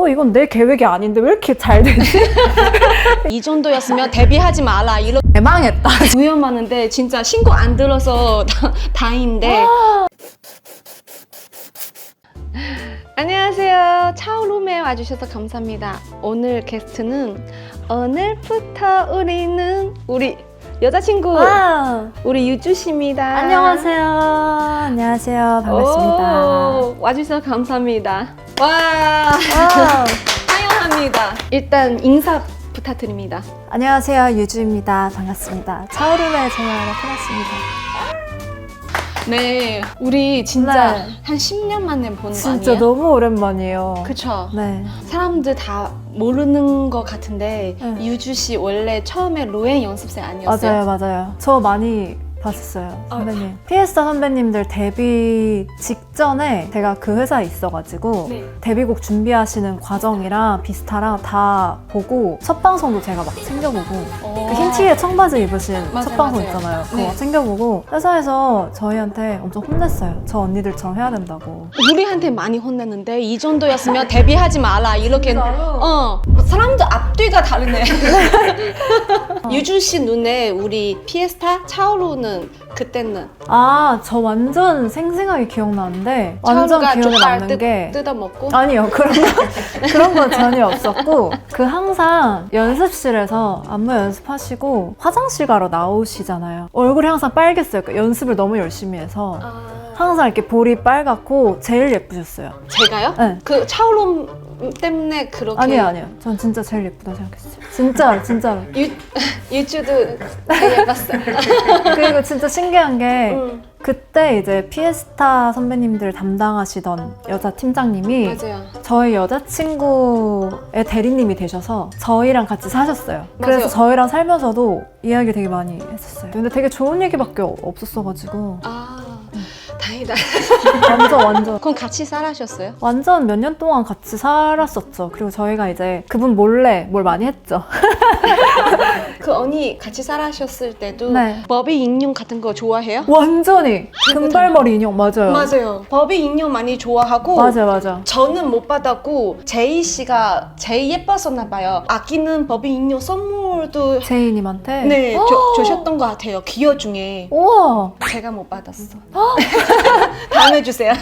이건 내 계획이 아닌데 왜 이렇게 잘 되지? 이 정도였으면 데뷔하지 마라 이렇게 망했다. 위험하는데 진짜 신고 안 들어서 다행인데. 안녕하세요. 차오룸에 와주셔서 감사합니다. 오늘 게스트는 오늘부터 우리 여자친구 우리 유주 씨입니다. 안녕하세요. 안녕하세요. 반갑습니다. 오, 와주셔서 감사합니다. 와, 환영합니다. 일단 인사 부탁드립니다. 안녕하세요. 유주입니다. 반갑습니다. 차오름에 전화를 끊었습니다. 네, 우리 진짜 네. 한 10년 만에 보는 거 아니에요? 진짜 너무 오랜만이에요. 그쵸? 네. 사람들 다 모르는 것 같은데 네. 유주 씨 원래 처음에 로엔 연습생 아니었어요? 맞아요. 저 많이 봤었어요, 선배님. 피에스타 선배님들 데뷔 직전에 제가 그 회사에 있어가지고 네. 데뷔곡 준비하시는 과정이랑 비스타랑 다 보고 첫 방송도 제가 막 챙겨보고 그 흰 티에 청바지 입으신 맞아요, 첫 방송 맞아요. 있잖아요. 그거 네. 챙겨보고 회사에서 저희한테 엄청 혼냈어요. 저 언니들처럼 해야 된다고. 우리한테 많이 혼냈는데 이 정도였으면 데뷔하지 마라 이렇게. 사람들 앞뒤가 다르네. 유주 씨 눈에 우리 피에스타 차오루는 그때는 저 완전 생생하게 기억나는데 완전 차오루가 기억에 족발 남는 게 뜯어먹고. 아니요, 그런 건 전혀 없었고, 항상 연습실에서 안무 연습하시고 화장실 가러 나오시잖아요. 얼굴이 항상 빨갰어요. 그러니까 연습을 너무 열심히 해서. 항상 이렇게 볼이 빨갛고 제일 예쁘셨어요. 제가요? 네. 그 차오루 때문에 그렇게. 아니요. 전 진짜 제일 예쁘다 생각했어요. 진짜로. 유주도 되게 예뻤어요. 그리고 진짜 신기한 게 그때 이제 피에스타 선배님들 담당하시던 여자 팀장님이 맞아요. 저희 여자친구의 대리님이 되셔서 저희랑 같이 사셨어요. 그래서 맞아요. 저희랑 살면서도 이야기 되게 많이 했었어요. 근데 되게 좋은 얘기밖에 없었어가지고 다행이다. 완전 그럼 같이 살아셨어요? 완전 몇 년 동안 같이 살았었죠. 그리고 저희가 이제 그분 몰래 뭘 많이 했죠. 그 언니 같이 살아셨을 때도 네. 버비 인형 같은 거 좋아해요? 완전히 금발머리 인형 맞아요. 맞아요. 버비 인형 많이 좋아하고. 맞아. 저는 못 받았고 제이 씨가 제일 예뻤었나 봐요. 아끼는 버비 인형 선물도 제이님한테. 네 주셨던 것 같아요. 기여 중에. 우와. 제가 못 받았어. 다음에 주세요.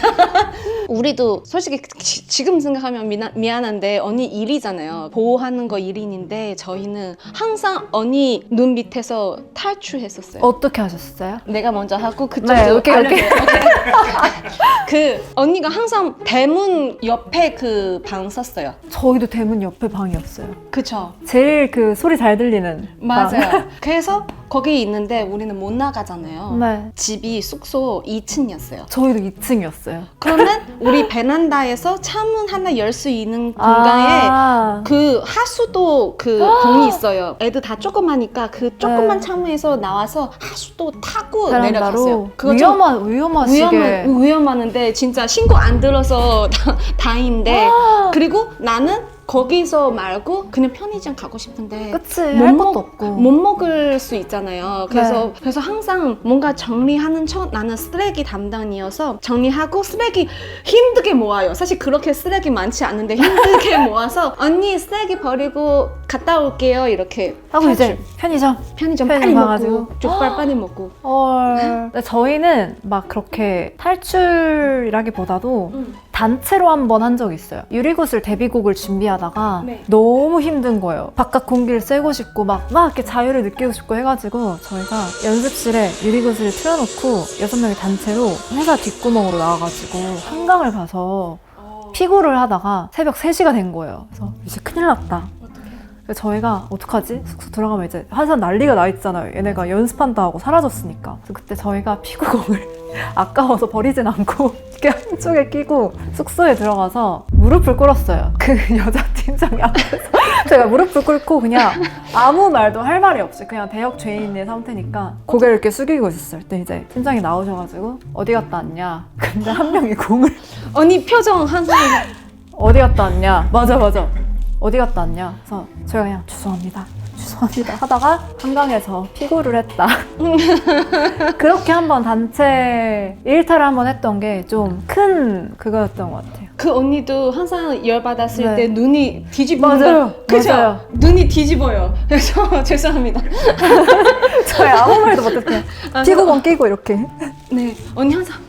우리도 솔직히 지금 생각하면 미안한데 언니 일이잖아요. 보호하는 거 일인인데 저희는 항상 언니 눈 밑에서 탈출했었어요. 어떻게 하셨어요? 내가 먼저 하고 그쪽도 네, 오케이. 그 언니가 항상 대문 옆에 그 방 썼어요. 저희도 대문 옆에 방이었어요. 그쵸? 제일 그 소리 잘 들리는 맞아요. 그래서 거기 있는데 우리는 못 나가잖아요. 네. 집이 숙소 2층이었어요. 저희도 2층이었어요. 그러면 우리 베란다에서 창문 하나 열 수 있는 공간에 그 하수도 그 공이 있어요. 애들 다 조그마니까 그 조그만 네. 창문에서 나와서 하수도 타고 베란다로 내려갔어요. 그거 좀 위험하시게. 위험하는데 진짜 신고 안 들어서 다행인데. 그리고 나는 거기서 말고 그냥 편의점 가고 싶은데 그치, 할 것도 없고. 못 먹을 수 있잖아요. 그래서 항상 뭔가 정리하는 나는 쓰레기 담당이어서 정리하고 쓰레기 힘들게 모아요. 사실 그렇게 쓰레기 많지 않은데 힘들게 모아서 언니 쓰레기 버리고 갔다 올게요 이렇게 하고 이제 편의점 빨리 가가지고. 먹고 족발 빨리 먹고. 근데 저희는 막 그렇게 탈출이라기보다도 단체로 한 번 한 적이 있어요. 유리구슬 데뷔곡을 준비하다가 네. 너무 힘든 거예요. 바깥 공기를 쐬고 싶고 막 이렇게 자유를 느끼고 싶고 해가지고 저희가 연습실에 유리구슬을 틀어놓고 6명이 단체로 회사 뒷구멍으로 나와가지고 한강을 가서 피구를 하다가 새벽 3시가 된 거예요. 그래서 이제 큰일 났다. 그래서 저희가 어떡하지? 숙소 들어가면 이제 항상 난리가 나 있잖아요. 얘네가 연습한다 하고 사라졌으니까. 그래서 그때 저희가 피구공을 아까워서 버리진 않고 이렇게 한쪽에 끼고 숙소에 들어가서 무릎을 꿇었어요. 그 여자 팀장이 앞에서 제가 무릎을 꿇고 그냥 아무 말도 할 말이 없이 그냥 대역 죄인의 상태니까 고개를 이렇게 숙이고 있었어요. 그때 이제 팀장이 나오셔가지고 어디 갔다 왔냐? 근데 한 명이 공을 언니 표정 항상 어디 갔다 왔냐? 맞아. 어디 갔다 왔냐? 그래서 제가 그냥 죄송합니다 하다가 한강에서 피구를 했다. 그렇게 한번 단체 일탈을 한번 했던 게 좀 큰 그거였던 것 같아요. 그 언니도 항상 열받았을 네. 때 눈이 뒤집어요. 맞아요. 그죠? 맞아요. 눈이 뒤집어요. 그래서 죄송합니다. 저희 아무 말도 못했어요. 피구공 끼고 이렇게. 네, 언니 항상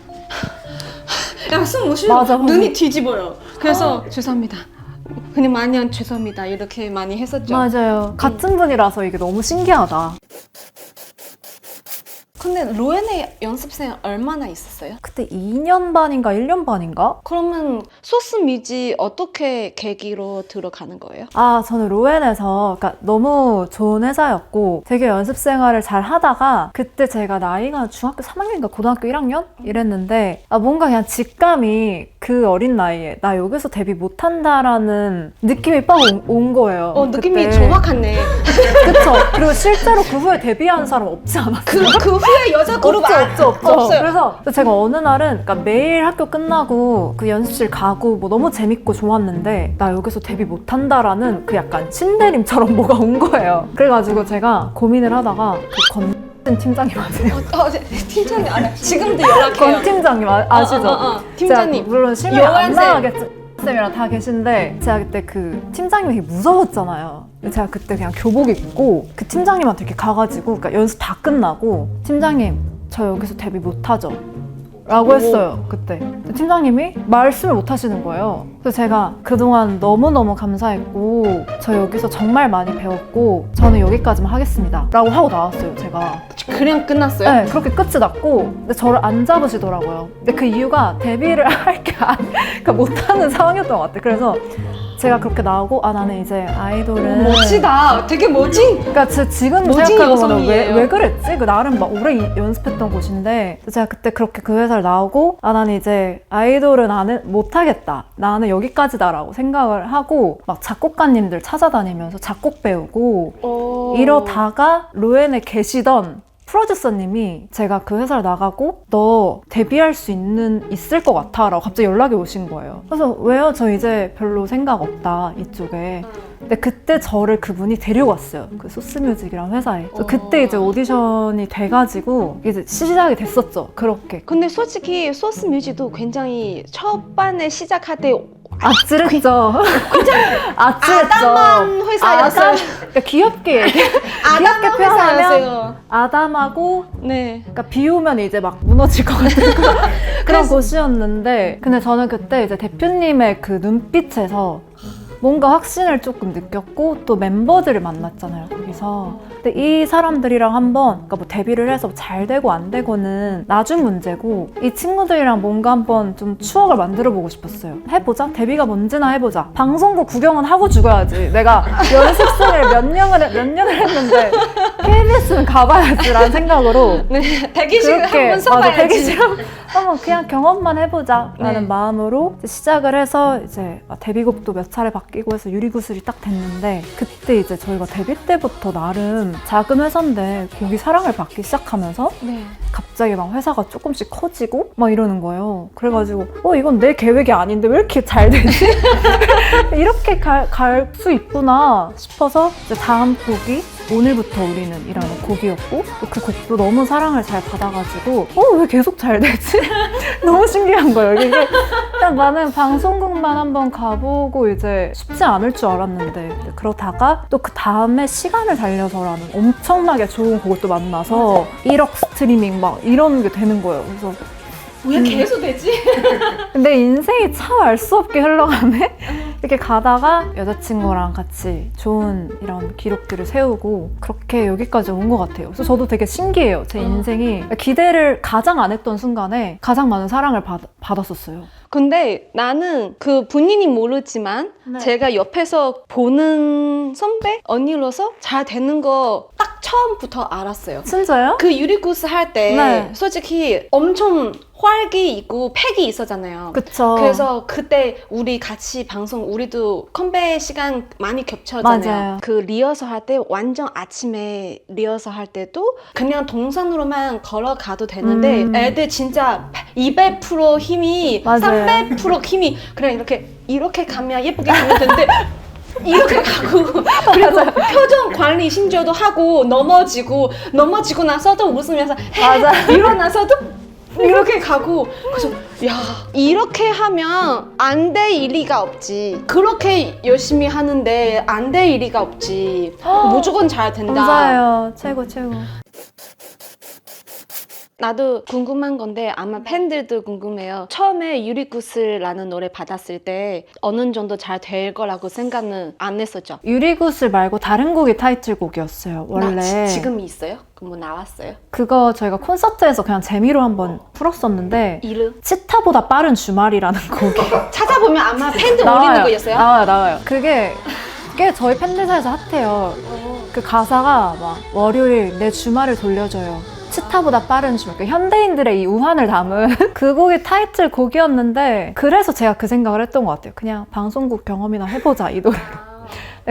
야, 숨 못 쉬고 맞아. 눈이 뒤집어요. 그래서 죄송합니다. 그냥 마냥 죄송합니다. 이렇게 많이 했었죠. 맞아요. 같은 분이라서 이게 너무 신기하다. 근데 로엔의 연습생 얼마나 있었어요? 그때 2년 반인가 1년 반인가? 그러면 소스 뮤지 어떻게 계기로 들어가는 거예요? 아, 저는 로엔에서 그러니까 너무 좋은 회사였고 되게 연습 생활을 잘 하다가 그때 제가 나이가 중학교 3학년인가 고등학교 1학년? 이랬는데 뭔가 그냥 직감이 그 어린 나이에 나 여기서 데뷔 못한다라는 느낌이 빡 온 거예요. 느낌이 그때. 정확하네. 그쵸. 그리고 실제로 그 후에 데뷔한 사람 없지 않았어요? 그 후에 여자 그룹 없죠. 없어요. 그래서 제가 어느 날은 그러니까 매일 학교 끝나고 그 연습실 가고 뭐 너무 재밌고 좋았는데 나 여기서 데뷔 못한다라는 그 약간 신내림처럼 뭐가 온 거예요. 그래가지고 제가 고민을 하다가 그 팀장님 아세요? 팀장님 알아요. 지금도 연락해요. 권 팀장님 아시죠? 팀장님. 제가 물론 실명이 안 요한쌤. 나가겠죠. 쌤이랑 다 계신데 제가 그때 그 팀장님이 되게 무서웠잖아요. 제가 그때 그냥 교복 입고 그 팀장님한테 이렇게 가가지고 그러니까 연습 다 끝나고 팀장님 저 여기서 데뷔 못하죠? 라고 했어요. 그때 팀장님이 말씀을 못 하시는 거예요. 그래서 제가 그동안 너무너무 감사했고 저 여기서 정말 많이 배웠고 저는 여기까지만 하겠습니다 라고 하고 나왔어요. 제가 그냥 끝났어요? 네, 그렇게 끝이 났고 근데 저를 안 잡으시더라고요. 근데 그 이유가 데뷔를 그러니까 못하는 상황이었던 것 같아요. 그래서 제가 그렇게 나오고 나는 이제 아이돌은 멋지다. 되게 멋진. 그러니까 지금 멋진 생각해보면 여성이에요. 왜 그랬지? 그 나름 막 오래 연습했던 곳인데 제가 그때 그렇게 그 회사를 나오고 나는 이제 아이돌은 못하겠다. 나는 여기까지다라고 생각을 하고 막 작곡가님들 찾아다니면서 작곡 배우고 이러다가 로엔에 계시던 프로듀서님이 제가 그 회사를 나가고 너 데뷔할 수 있을 것 같아 라고 갑자기 연락이 오신 거예요. 그래서 왜요? 저 이제 별로 생각 없다 이쪽에. 근데 그때 저를 그분이 데려왔어요. 그 소스뮤직이라는 회사에. 그래서 그때 이제 오디션이 돼가지고 이제 시작이 됐었죠. 그렇게. 근데 솔직히 소스 뮤직도 굉장히 초반에 시작할 때 아찔했죠. 아찔했죠. 아담한 회사였어요. 그러니까 귀엽게 아담한 표현하면 회사였어요. 아담하고 네. 그러니까 비 오면 이제 막 무너질 것 같은 그런 곳이었는데 근데 저는 그때 이제 대표님의 그 눈빛에서 뭔가 확신을 조금 느꼈고 또 멤버들을 만났잖아요 거기서. 근데 이 사람들이랑 한번 그러니까 뭐 데뷔를 해서 잘 되고 안 되고는 나중 문제고 이 친구들이랑 뭔가 한번 좀 추억을 만들어 보고 싶었어요. 해보자. 데뷔가 뭔지나 해보자. 방송국 구경은 하고 죽어야지. 내가 연습생을 몇 년을 했는데 KBS는 가봐야지라는 생각으로 네. 대기실 한번 맞아, 서봐야지. 대기실 한번 그냥 경험만 해보자 라는 네. 마음으로 이제 시작을 해서 이제 데뷔곡도 몇 차례 바뀌고 해서 유리구슬이 딱 됐는데 그때 이제 저희가 데뷔 때부터 나름 작은 회사인데 곡이 사랑을 받기 시작하면서 네. 갑자기 막 회사가 조금씩 커지고 막 이러는 거예요. 그래가지고 이건 내 계획이 아닌데 왜 이렇게 잘 되지? 이렇게 갈 수 있구나 싶어서 이제 다음 곡이 오늘부터 우리는 이라는 곡이었고 그 곡도 너무 사랑을 잘 받아가지고 왜 계속 잘 되지? 너무 신기한 거예요. 이게 그냥 나는 방송국만 한번 가보고 이제 쉽지 않을 줄 알았는데 그러다가 또 그 다음에 시간을 달려서라는 엄청나게 좋은 곡을 또 만나서 1억 스트리밍 막 이런 게 되는 거예요. 그래서 왜 계속 되지? 근데 인생이 참 알 수 없게 흘러가네? 이렇게 가다가 여자친구랑 같이 좋은 이런 기록들을 세우고 그렇게 여기까지 온 것 같아요. 그래서 저도 되게 신기해요. 제 인생이 기대를 가장 안 했던 순간에 가장 많은 사랑을 받았었어요. 근데 나는 그 본인이 모르지만 네. 제가 옆에서 보는 선배 언니로서 잘 되는 거 딱 처음부터 알았어요. 진짜요? 그 유리구스 할 때 네. 솔직히 엄청 활기 있고 팩이 있었잖아요. 그쵸. 그래서 그때 우리 같이 방송 우리도 컴백 시간 많이 겹쳐잖아요. 맞아요. 그 리허설 할 때 완전 아침에 리허설 할 때도 그냥 동선으로만 걸어가도 되는데 애들 진짜 200% 힘이 맞아요. 300% 힘이 그냥 이렇게 가면 예쁘게 가면 되는데 이렇게 가고 그리고 표정 관리 심지어도 하고 넘어지고 나서도 웃으면서 맞아. 일어나서도 이렇게 가고 그래서 야 이렇게 하면 안 될 리가 없지. 그렇게 열심히 하는데 안 될 리가 없지. 무조건 잘 된다. 감사해요. 최고 최고. 나도 궁금한 건데 아마 팬들도 궁금해요. 처음에 유리구슬라는 노래 받았을 때 어느 정도 잘 될 거라고 생각은 안 했었죠? 유리구슬 말고 다른 곡이 타이틀곡이었어요. 원래 지금 있어요? 그럼 뭐 나왔어요? 그거 저희가 콘서트에서 그냥 재미로 한번 풀었었는데 이름? 치타보다 빠른 주말이라는 곡이 찾아보면 아마 팬들 올리는 거였어요? 나와요. 그게 꽤 저희 팬들 사이에서 핫해요. 그 가사가 막 월요일 내 주말을 돌려줘요. 치타보다 빠른 주말. 그러니까 현대인들의 이 우환을 담은 그 곡이 타이틀 곡이었는데 그래서 제가 그 생각을 했던 것 같아요. 그냥 방송국 경험이나 해보자 이 노래로.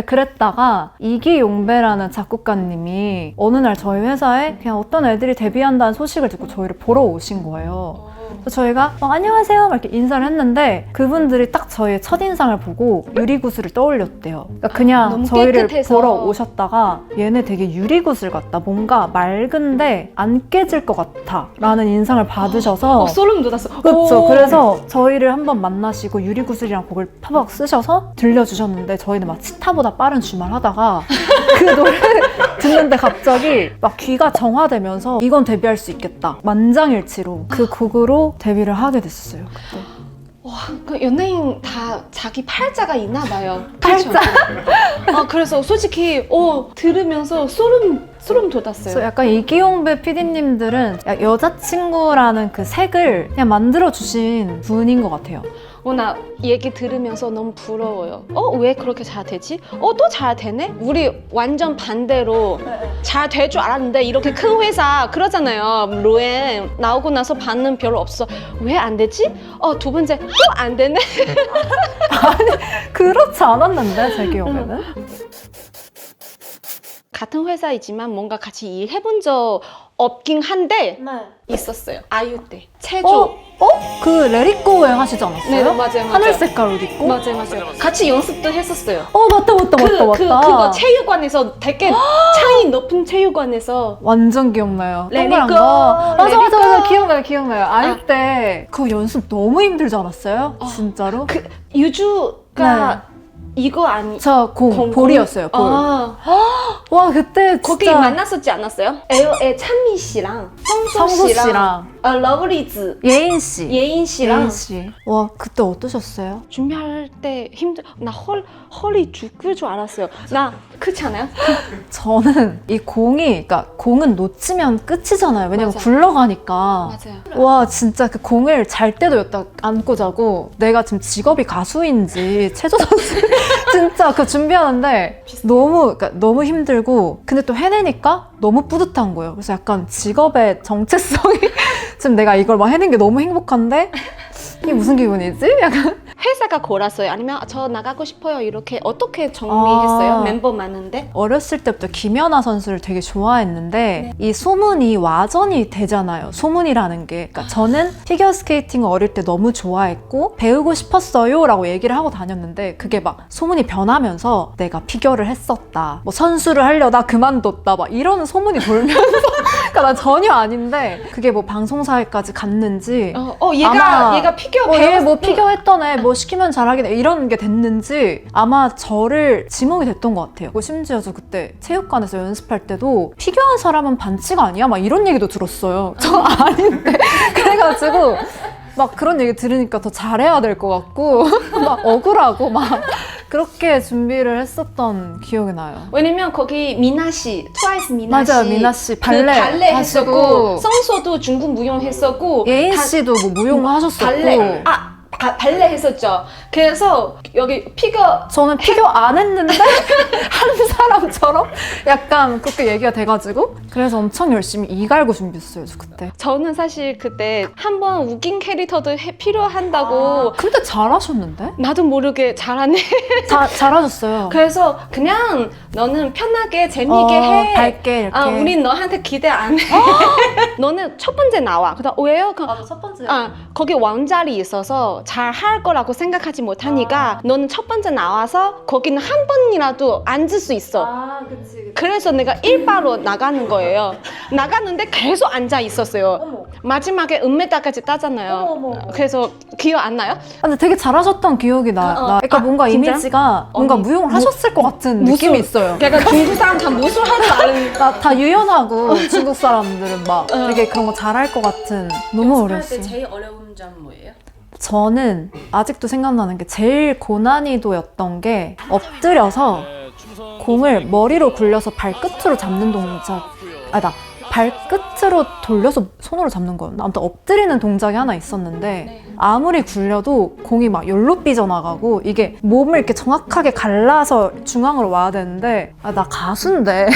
그랬다가 이기용배라는 작곡가님이 어느 날 저희 회사에 그냥 어떤 애들이 데뷔한다는 소식을 듣고 저희를 보러 오신 거예요. 그래서 저희가 안녕하세요 막 이렇게 인사를 했는데 그분들이 딱 저희의 첫인상을 보고 유리구슬을 떠올렸대요. 그러니까 그냥 너무 저희를 깨끗해서. 보러 오셨다가 얘네 되게 유리구슬 같다. 뭔가 맑은데 안 깨질 것 같아 라는 인상을 받으셔서 소름 돋았어. 그렇죠. 오. 그래서 저희를 한번 만나시고 유리구슬이랑 곡을 파박 쓰셔서 들려주셨는데 저희는 막 치타보다 빠른 주말 하다가 그 노래를 듣는데 갑자기 막 귀가 정화되면서 이건 데뷔할 수 있겠다. 만장일치로 그 곡으로 데뷔를 하게 됐어요. 그때. 와, 그 연예인 다 자기 팔자가 있나 봐요. 팔자? 그래서 솔직히 들으면서 소름 돋았어요. 그래서 약간 이기용배 PD님들은 여자친구라는 그 색을 그냥 만들어주신 분인 것 같아요. 나 얘기 들으면서 너무 부러워요. 왜 그렇게 잘 되지? 또 잘 되네? 우리 완전 반대로 잘 될 줄 알았는데 이렇게 큰 회사 그러잖아요. 로엔 나오고 나서 반응 별로 없어. 왜 안 되지? 두 번째 또 안 되네? 그렇지 않았는데 제 기억에는. 같은 회사이지만 뭔가 같이 일해본 적 없긴 한데 있었어요. 아이유 때 체조. 그 레리꼬 왜 하시지 않았어요? 네, 맞아요. 하늘 색깔 옷 입고? 맞아요. 같이 연습도 했었어요. 맞다. 그거 체육관에서 되게 창이 높은 체육관에서 완전 기억나요. 레리꼬, 동그란 거. 맞아. 레리꼬. 기억나요. 아이 때 그거 연습 너무 힘들지 않았어요? 진짜로? 유주가 이거 아니? 저 볼이었어요. 볼. 와 그때 진짜 거기 만났었지 않았어요? 에어의 찬미 씨랑 성수 씨랑 러브리즈 예인 씨. 예인 씨랑 예인 씨. 와 그때 어떠셨어요? 준비할 때 나 허리 죽을 줄 알았어요. 나 그렇지 않아요? 저는 이 그러니까 공은 놓치면 끝이잖아요. 왜냐면 맞아. 굴러가니까. 맞아요. 와 진짜 그 공을 잘 때도 여기다 안고 자고 내가 지금 직업이 가수인지 체조 선수 진짜 그 준비하는데 너무 힘들고 근데 또 해내니까 너무 뿌듯한 거예요. 그래서 약간 직업의 정체성이 지금 내가 이걸 막 해낸 게 너무 행복한데 이게 무슨 기분이지? 약간 회사가 골았어요? 아니면 저 나가고 싶어요? 이렇게 어떻게 정리했어요? 멤버 많은데? 어렸을 때부터 김연아 선수를 되게 좋아했는데 이 소문이 와전이 되잖아요. 소문이라는 게. 그러니까 저는 피겨스케이팅을 어릴 때 너무 좋아했고 배우고 싶었어요 라고 얘기를 하고 다녔는데 그게 막 소문이 변하면서 내가 피겨를 했었다. 뭐 선수를 하려다 그만뒀다. 막 이런 소문이 돌면서 그러니까 난 전혀 아닌데 그게 뭐 방송사에까지 갔는지 얘가 피겨 배웠어. 뭐 피겨 했던 애 뭐 시키면 잘하긴 해 이런 게 됐는지 아마 저를 지목이 됐던 것 같아요. 심지어 저 그때 체육관에서 연습할 때도 피겨한 사람은 반칙 아니야? 막 이런 얘기도 들었어요. 저 아닌데 그래가지고 막 그런 얘기 들으니까 더 잘해야 될 것 같고 막 억울하고 막 그렇게 준비를 했었던 기억이 나요. 왜냐면 거기 미나 씨, 트와이스 미나 씨. 맞아요, 미나 씨 발레 했었고 하시고 성소도 중국 무용 했었고 예인 씨도 뭐 무용 하셨었고 발레 발레 했었죠. 그래서 여기 피겨 저는 피겨 안 했는데 한 사람처럼 약간 그렇게 얘기가 돼가지고 그래서 엄청 열심히 이갈고 준비했어요 저 그때. 저는 사실 그때 한번 웃긴 캐릭터도 필요한다고 근데 잘하셨는데? 나도 모르게 잘하네. 잘하셨어요. 그래서 그냥 너는 편하게 재미있게 해. 밝게 이렇게. 우린 너한테 기대 안 해. 너는 첫 번째 나와. 그다음 왜요? 맞아 첫 번째. 거기 왕자리 있어서 잘 할 거라고 생각하지 못하니까 너는 첫 번째 나와서 거기는 한 번이라도 앉을 수 있어. 그치. 그래서 내가 일바로 나가는 거예요. 나갔는데 계속 앉아 있었어요. 마지막에 은메달까지 따잖아요. 그래서 기억 안 나요? 근데 되게 잘하셨던 기억이 나. 그러니까 뭔가 진짜? 이미지가 뭔가 언니, 무용을 하셨을 것 같은 느낌이 있어요. 약간 중국 사람 다 무술 할 줄 아는. 다 유연하고 중국 사람들은 막 되게 그런 거 잘할 것 같은. 너무 어려웠어요. 제일 어려운 점 뭐예요? 저는 아직도 생각나는 게 제일 고난이도였던 게 엎드려서 공을 머리로 굴려서 발끝으로 잡는 동작. 아니다. 발끝으로 돌려서 손으로 잡는 거였나? 아무튼 엎드리는 동작이 하나 있었는데 아무리 굴려도 공이 막 열로 삐져나가고 이게 몸을 이렇게 정확하게 갈라서 중앙으로 와야 되는데 나 가수인데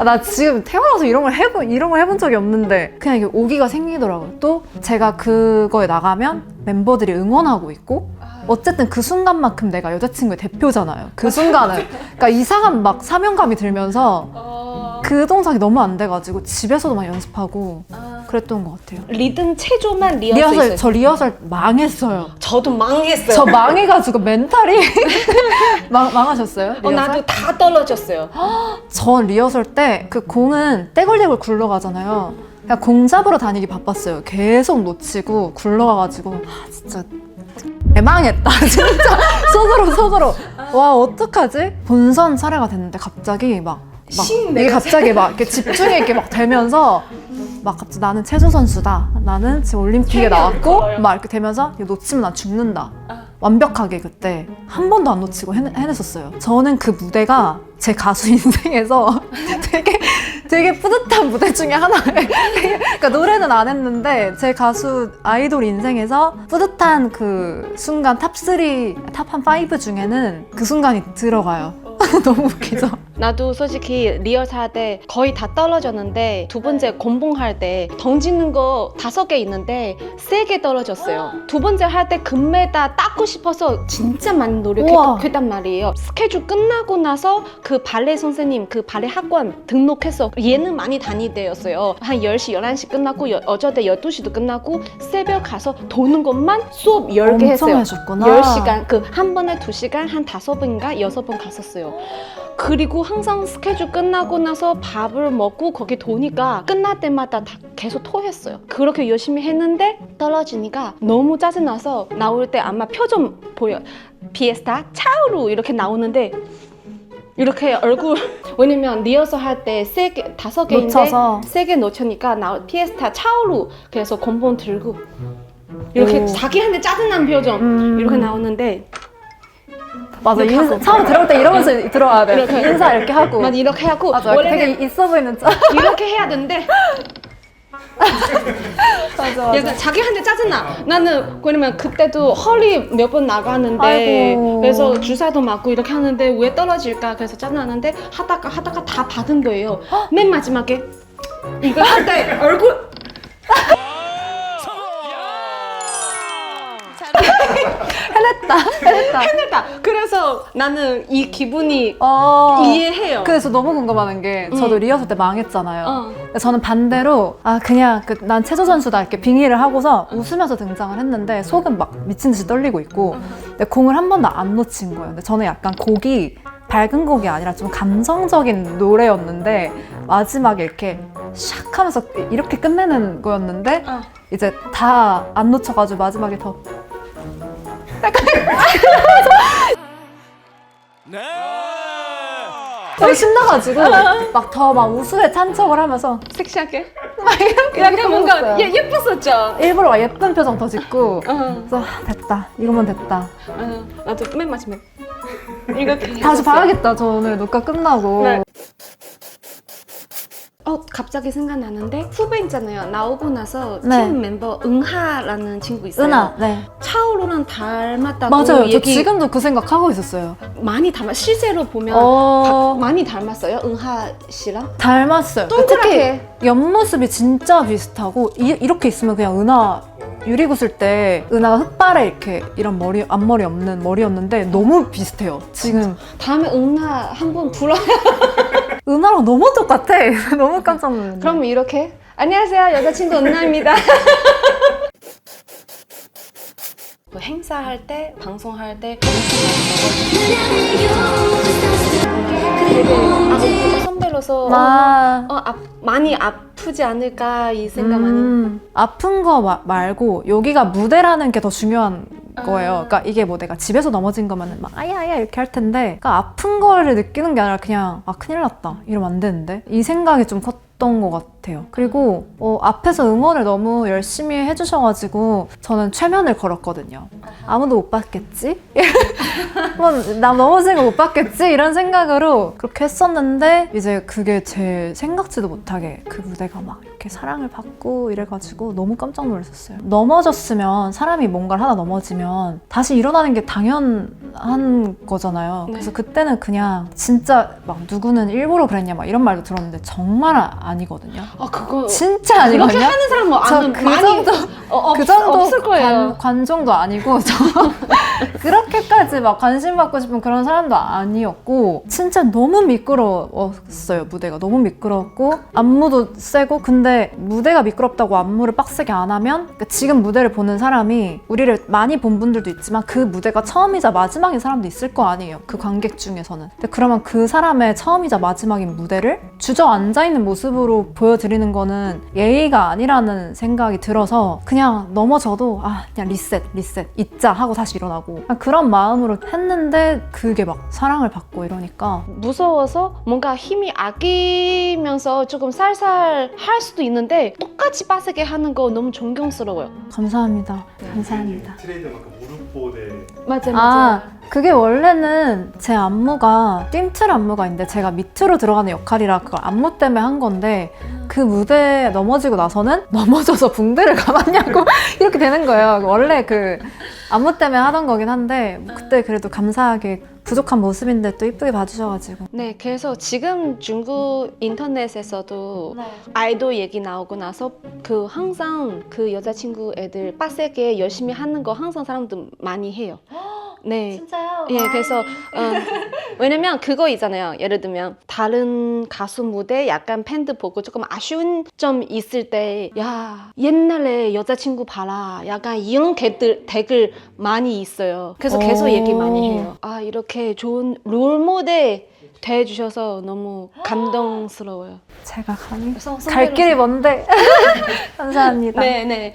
나 지금 태어나서 이런 걸 해본 적이 없는데 그냥 이게 오기가 생기더라고요. 또 제가 그거에 나가면 멤버들이 응원하고 있고 어쨌든 그 순간만큼 내가 여자친구의 대표잖아요. 그 순간은. 그러니까 이상한 막 사명감이 들면서 그 동작이 너무 안 돼가지고 집에서도 막 연습하고 그랬던 것 같아요. 리듬 체조만 리허설. 저 리허설 망했어요. 저도 망했어요. 저 망해가지고 멘탈이 망하셨어요? 리허설? 나도 다 떨어졌어요. 전 리허설 때 그 공은 떼굴떼굴 굴러가잖아요. 그냥 공 잡으러 다니기 바빴어요. 계속 놓치고 굴러가가지고 진짜 대망했다 진짜 속으로 와 어떡하지? 본선 차례가 됐는데 갑자기 이게 갑자기 막 이렇게 집중이 이렇게 막 되면서 막 갑자기 나는 체조 선수다. 나는 지금 올림픽에 나왔고 막 이렇게 되면서 이거 놓치면 난 죽는다. 완벽하게 그때 한 번도 안 놓치고 해냈었어요. 저는 그 무대가 제 가수 인생에서 되게 뿌듯한 무대 중에 하나예요. 그러니까 노래는 안 했는데 제 가수 아이돌 인생에서 뿌듯한 그 순간 탑3, 탑5 중에는 그 순간이 들어가요. 너무 웃기죠? 나도 솔직히 리허설 할 때 거의 다 떨어졌는데 두 번째 곤봉할 때 던지는 거 5개 있는데 3개 떨어졌어요. 두 번째 할 때 금메달 따고 싶어서 진짜 많이 노력했단 말이에요. 스케줄 끝나고 나서 그 발레 선생님, 그 발레 학원 등록해서 예능 많이 다니대였어요. 한 10시, 11시 끝나고 어저께 12시도 끝나고 새벽 가서 도는 것만 수업 10개 했어요. 엄청 하셨구나. 10시간, 그 한 번에 2시간 한 5번인가 6번 갔었어요. 그리고 항상 스케줄 끝나고 나서 밥을 먹고 거기 도니까 끝날 때마다 다 계속 토했어요. 그렇게 열심히 했는데 떨어지니까 너무 짜증나서 나올 때 아마 표정 보여. 피에스타 차오루 이렇게 나오는데 이렇게 얼굴 왜냐면 리허설 할 때 5개인데 놓쳐서 3개 놓치니까 피에스타 차오루 그래서 곤봉 들고 이렇게 자기한테 짜증난 표정 이렇게 나오는데 맞아. 하고. 처음 들어올 때 이러면서 들어와야 돼. 이렇게. 인사 이렇게 하고. 맞아, 이렇게 하고 맞아. 원래는 되게 있어 보이는 짜. 이렇게 해야 되는데 맞아. 약간 자기한테 짜증나. 나는 왜냐면 그때도 허리 몇 번 나가는데 아이고. 그래서 주사도 맞고 이렇게 하는데 왜 떨어질까 그래서 짜증나는데 하다가 다 받은 거예요. 맨 마지막에 이거 할 때 얼굴 해냈다. 그래서 나는 이 기분이 이해해요. 그래서 너무 궁금한 게 저도 리허설 때 망했잖아요. 어. 근데 저는 반대로 그냥 난 체조 선수다 이렇게 빙의를 하고서 웃으면서 등장을 했는데 속은 막 미친 듯이 떨리고 있고 근데 공을 한 번도 안 놓친 거예요. 근데 저는 약간 곡이 밝은 곡이 아니라 좀 감성적인 노래였는데 마지막에 이렇게 샥 하면서 이렇게 끝내는 거였는데 이제 다 안 놓쳐가지고 마지막에 더 네. 너무 신나가지고 막 더 막 우수에 찬척을 하면서 섹시하게 이렇게 뭔가 먹었어요. 예뻤었죠. 일부러 막 예쁜 표정 더 짓고 그래서 됐다 이거면 됐다 나도 맨 마지막에 이렇게 다시 해줬어요. 봐야겠다 저 오늘 녹화 끝나고 네. 갑자기 생각나는데 후배 있잖아요. 나오고 나서 네. 팀 멤버 은하라는 친구 있어요. 은하 네 차오루랑 닮았다고 맞아요 저 얘기 지금도 그 생각하고 있었어요 많이 실제로 보면 많이 닮았어요. 은하 씨랑 닮았어요 동그랗게. 특히 옆모습이 진짜 비슷하고 이렇게 있으면 그냥 은하 유리구슬 때 은하가 흑발에 이렇게 이런 앞머리 없는 머리였는데 너무 비슷해요 지금 다음에 은하 한번 불러. 은하랑 너무 똑같아 너무 깜짝 놀랐네 그러면 이렇게 안녕하세요 여자친구 은하입니다. 뭐 행사할 때 방송할 때 되게 선배로서 많이 아프지 않을까 이 생각 많이. 아픈 거 말고 여기가 무대라는 게 더 중요한 거예요. 그러니까 이게 뭐 내가 집에서 넘어진 거면은 막 아야 이렇게 할 텐데, 그러니까 아픈 거를 느끼는 게 아니라 그냥 큰일 났다 이러면 안 되는데, 이 생각이 좀 컸던 것 같아요. 그리고 앞에서 응원을 너무 열심히 해주셔가지고 저는 최면을 걸었거든요. 아무도 못 봤겠지? 나 넘어진 거 못 봤겠지? 이런 생각으로 그렇게 했었는데, 이제 그게 제 생각지도 못하게 그 무대가 막 이렇게 사랑을 받고 이래가지고 너무 깜짝 놀랐었어요. 넘어졌으면, 사람이 뭔가를 하나 넘어지면 다시 일어나는 게 당연한 거잖아요. 그래서 그때는 그냥 진짜 막 누구는 일부러 그랬냐 막 이런 말도 들었는데 정말 아니거든요. 그거 진짜 아니거든요. 그렇게 하는 사람 뭐 저 그 정도 없을 거예요. 관종도 아니고 저 그렇게까지 막 관심 받고 싶은 그런 사람도 아니었고, 진짜 너무 미끄러웠어요. 무대가 너무 미끄러웠고 안무도 세고. 근데 무대가 미끄럽다고 안무를 빡세게 안 하면, 그러니까 지금 무대를 보는 사람이 우리를 많이 본 분들도 있지만 그 무대가 처음이자 마지막인 사람도 있을 거 아니에요, 그 관객 중에서는. 근데 그러면 그 사람의 처음이자 마지막인 무대를 주저앉아 있는 모습으로 보여드리는 거는 예의가 아니라는 생각이 들어서, 그냥 넘어져도 그냥 리셋 잊자 하고 다시 일어나고 그런 마음으로 했는데, 그게 막 사랑을 받고 이러니까 무서워서 뭔가 힘이 아끼면서 조금 살살 할 수도 있는데 똑같이 빡세게 하는 거 너무 존경스러워요. 감사합니다. 감사합니다. 트레이드만큼 무릎 보호대. 맞아. 그게 원래는 제 안무가 띵틀 안무가 있는데 제가 밑으로 들어가는 역할이라 그걸 안무 때문에 한 건데, 그 무대에 넘어지고 나서는 넘어져서 붕대를 감았냐고 이렇게 되는 거예요. 원래 그 안무 때문에 하던 거긴 한데, 그때 그래도 감사하게 부족한 모습인데 또 이쁘게 봐주셔가지고. 네, 그래서 지금 중국 인터넷에서도 아이돌 얘기 나오고 나서 항상 그 여자친구 애들 빡세게 열심히 하는 거 항상 사람들 많이 해요. 네. 진짜요? 예, 그래서 왜냐면 그거 있잖아요. 예를 들면 다른 가수 무대 약간 팬들 보고 조금 아쉬운 점 있을 때, 야 옛날에 여자친구 봐라, 약간 이런 댓글 많이 있어요. 그래서 계속 얘기 많이 해요. 이렇게 좋은 롤모델 돼주셔서 너무 감동스러워요. 제가 감히 갈 길이 먼데. 감사합니다. 네.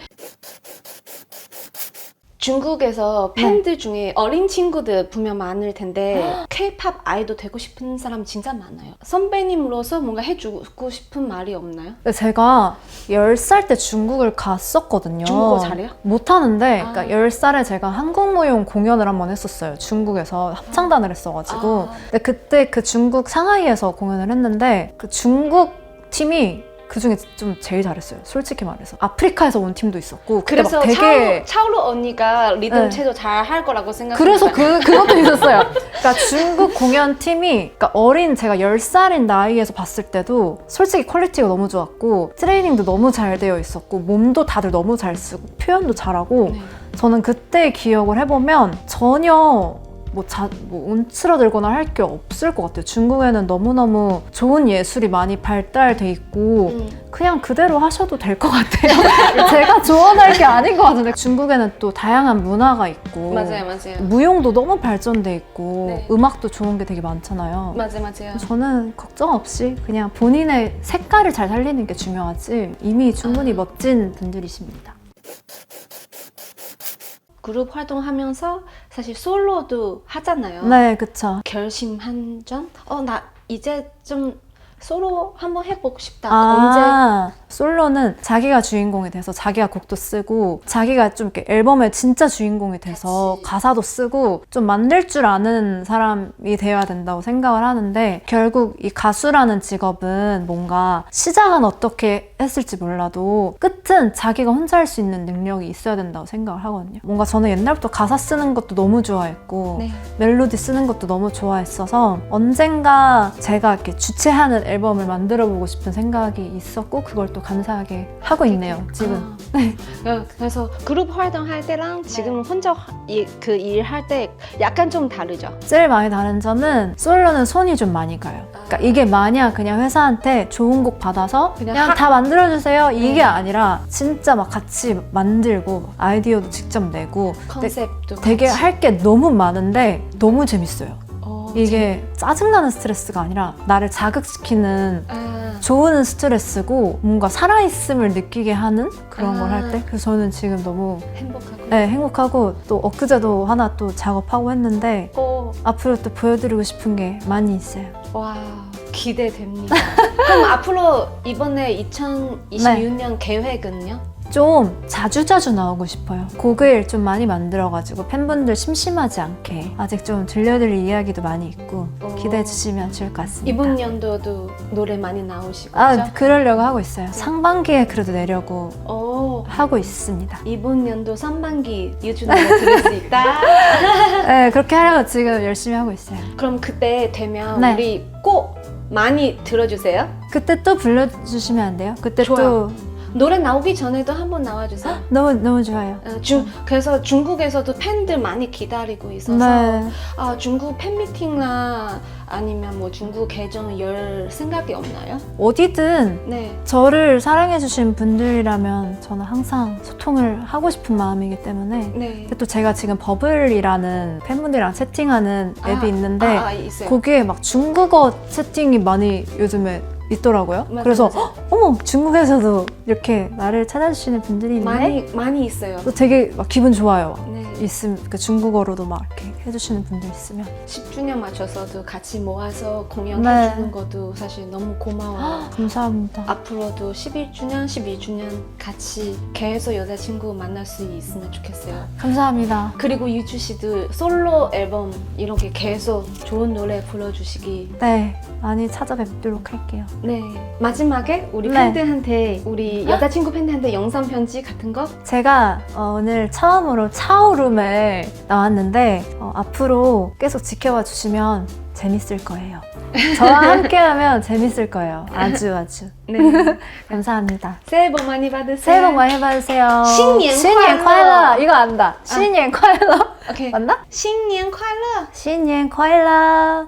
중국에서 팬들 중에 어린 친구들 분명 많을 텐데 K-팝 아이돌 되고 싶은 사람 진짜 많아요. 선배님으로서 뭔가 해주고 싶은 말이 없나요? 제가 10살 때 중국을 갔었거든요. 중국어 잘해요? 못하는데, 그러니까 10살에 제가 한국무용 공연을 한번 했었어요. 중국에서 합창단을 했어가지고. 근데 그때 그 중국 상하이에서 공연을 했는데, 그 중국 팀이 그 중에 좀 제일 잘했어요. 솔직히 말해서. 아프리카에서 온 팀도 있었고. 그래서 막 되게 차오루 언니가 리듬 네. 체조 잘 할 거라고 그래서 생각합니다. 그것도 있었어요. 그러니까 중국 공연 팀이, 그러니까 제가 10살인 나이에서 봤을 때도 솔직히 퀄리티가 너무 좋았고, 트레이닝도 너무 잘 되어 있었고, 몸도 다들 너무 잘 쓰고, 표현도 잘하고. 저는 그때 기억을 해보면 전혀 움츠러들거나 할 게 없을 것 같아요. 중국에는 너무너무 좋은 예술이 많이 발달돼 있고 그냥 그대로 하셔도 될 것 같아요. 제가 조언할 게 아닌 것 같은데, 중국에는 또 다양한 문화가 있고 맞아요. 무용도 너무 발전돼 있고 네. 음악도 좋은 게 되게 많잖아요. 맞아요. 저는 걱정 없이 그냥 본인의 색깔을 잘 살리는 게 중요하지, 이미 충분히 멋진 분들이십니다. 그룹 활동하면서 사실 솔로도 하잖아요. 네, 그쵸. 결심한 점? 나 이제 좀 솔로 한번 해보고 싶다. 언제? 솔로는 자기가 주인공이 돼서 자기가 곡도 쓰고, 자기가 좀 이렇게 앨범의 진짜 주인공이 돼서 가사도 쓰고 좀 만들 줄 아는 사람이 되어야 된다고 생각을 하는데, 결국 이 가수라는 직업은 뭔가 시작은 어떻게 했을지 몰라도 끝은 자기가 혼자 할 수 있는 능력이 있어야 된다고 생각을 하거든요. 뭔가 저는 옛날부터 가사 쓰는 것도 너무 좋아했고 멜로디 쓰는 것도 너무 좋아했어서 언젠가 제가 이렇게 주최하는 앨범을 만들어보고 싶은 생각이 있었고, 그걸 또 감사하게 하고 있네요, 지금. 그래서 그룹 활동할 때랑 지금 혼자 그 일할 때 약간 좀 다르죠? 제일 많이 다른 점은 솔로는 손이 좀 많이 가요. 그러니까 이게 마냥 그냥 회사한테 좋은 곡 받아서 그냥 다 만들어주세요 이게 아니라 진짜 막 같이 만들고 아이디어도 직접 내고 컨셉도 되게 같이. 할 게 너무 많은데 너무 재밌어요. 이게 짜증나는 스트레스가 아니라 나를 자극시키는 아, 좋은 스트레스고 뭔가 살아있음을 느끼게 하는 그런 걸 할 때 그래서 저는 지금 너무 행복하고. 네, 행복하고 또 엊그제도 하나 또 작업하고 했는데 오, 앞으로 또 보여드리고 싶은 게 많이 있어요. 와, 기대됩니다. 그럼 앞으로 이번에 2026년 계획은요? 좀 자주자주 나오고 싶어요. 곡을 좀 많이 만들어가지고 팬분들 심심하지 않게 아직 좀 들려드릴 이야기도 많이 있고 오. 기대해 주시면 좋을 것 같습니다. 이번 연도도 노래 많이 나오시고. 아, 그죠? 그러려고 하고 있어요. 상반기에 그래도 내려고 오, 하고 있습니다. 이번 연도 상반기 유주 노래 들을 수 있다. 네, 그렇게 하려고 지금 열심히 하고 있어요. 그럼 그때 되면 네. 우리 꼭 많이 들어주세요. 그때 또 불러주시면 안 돼요? 그때 좋아요. 또 노래 나오기 전에도 한번 나와주세요. 너무 좋아요. 그래서 중국에서도 팬들 많이 기다리고 있어서 네. 아, 중국 팬미팅이나 아니면 뭐 중국 계정 열 생각이 없나요? 어디든 네. 저를 사랑해주신 분들이라면 저는 항상 소통을 하고 싶은 마음이기 때문에 네. 근데 또 제가 지금 버블이라는 팬분들이랑 채팅하는 앱이 있는데 있어요. 거기에 막 중국어 채팅이 많이 요즘에 있더라고요. 맞아, 그래서 맞아. 헉, 어머 중국에서도 이렇게 나를 찾아주시는 분들이 있네? 많이 있어요. 또 되게 막 기분 좋아요. 네. 그 중국어로도 막 이렇게 해주시는 분들 있으면 10주년 맞춰서도 같이 모아서 네. 공연해주는 것도 사실 너무 고마워요. 감사합니다. 앞으로도 11주년, 12주년 같이 계속 여자친구 만날 수 있으면 좋겠어요. 감사합니다. 그리고 유주 씨도 솔로 앨범 이렇게 계속 좋은 노래 불러주시기. 네, 많이 찾아뵙도록 할게요. 네. 마지막에 우리 네. 팬들한테, 우리 여자친구 팬들한테 영상 편지 같은 거? 제가 오늘 처음으로 차오룸에 나왔는데 앞으로 계속 지켜봐 주시면 재밌을 거예요. 저와 함께하면 재밌을 거예요. 아주. 네. 감사합니다. 새해 복 많이 받으세요. 새해 복 많이 받으세요. 新年快乐. 新年快乐. 이거 안다. 新年快乐. 오케이. 맞나? 新年快乐. 新年快乐.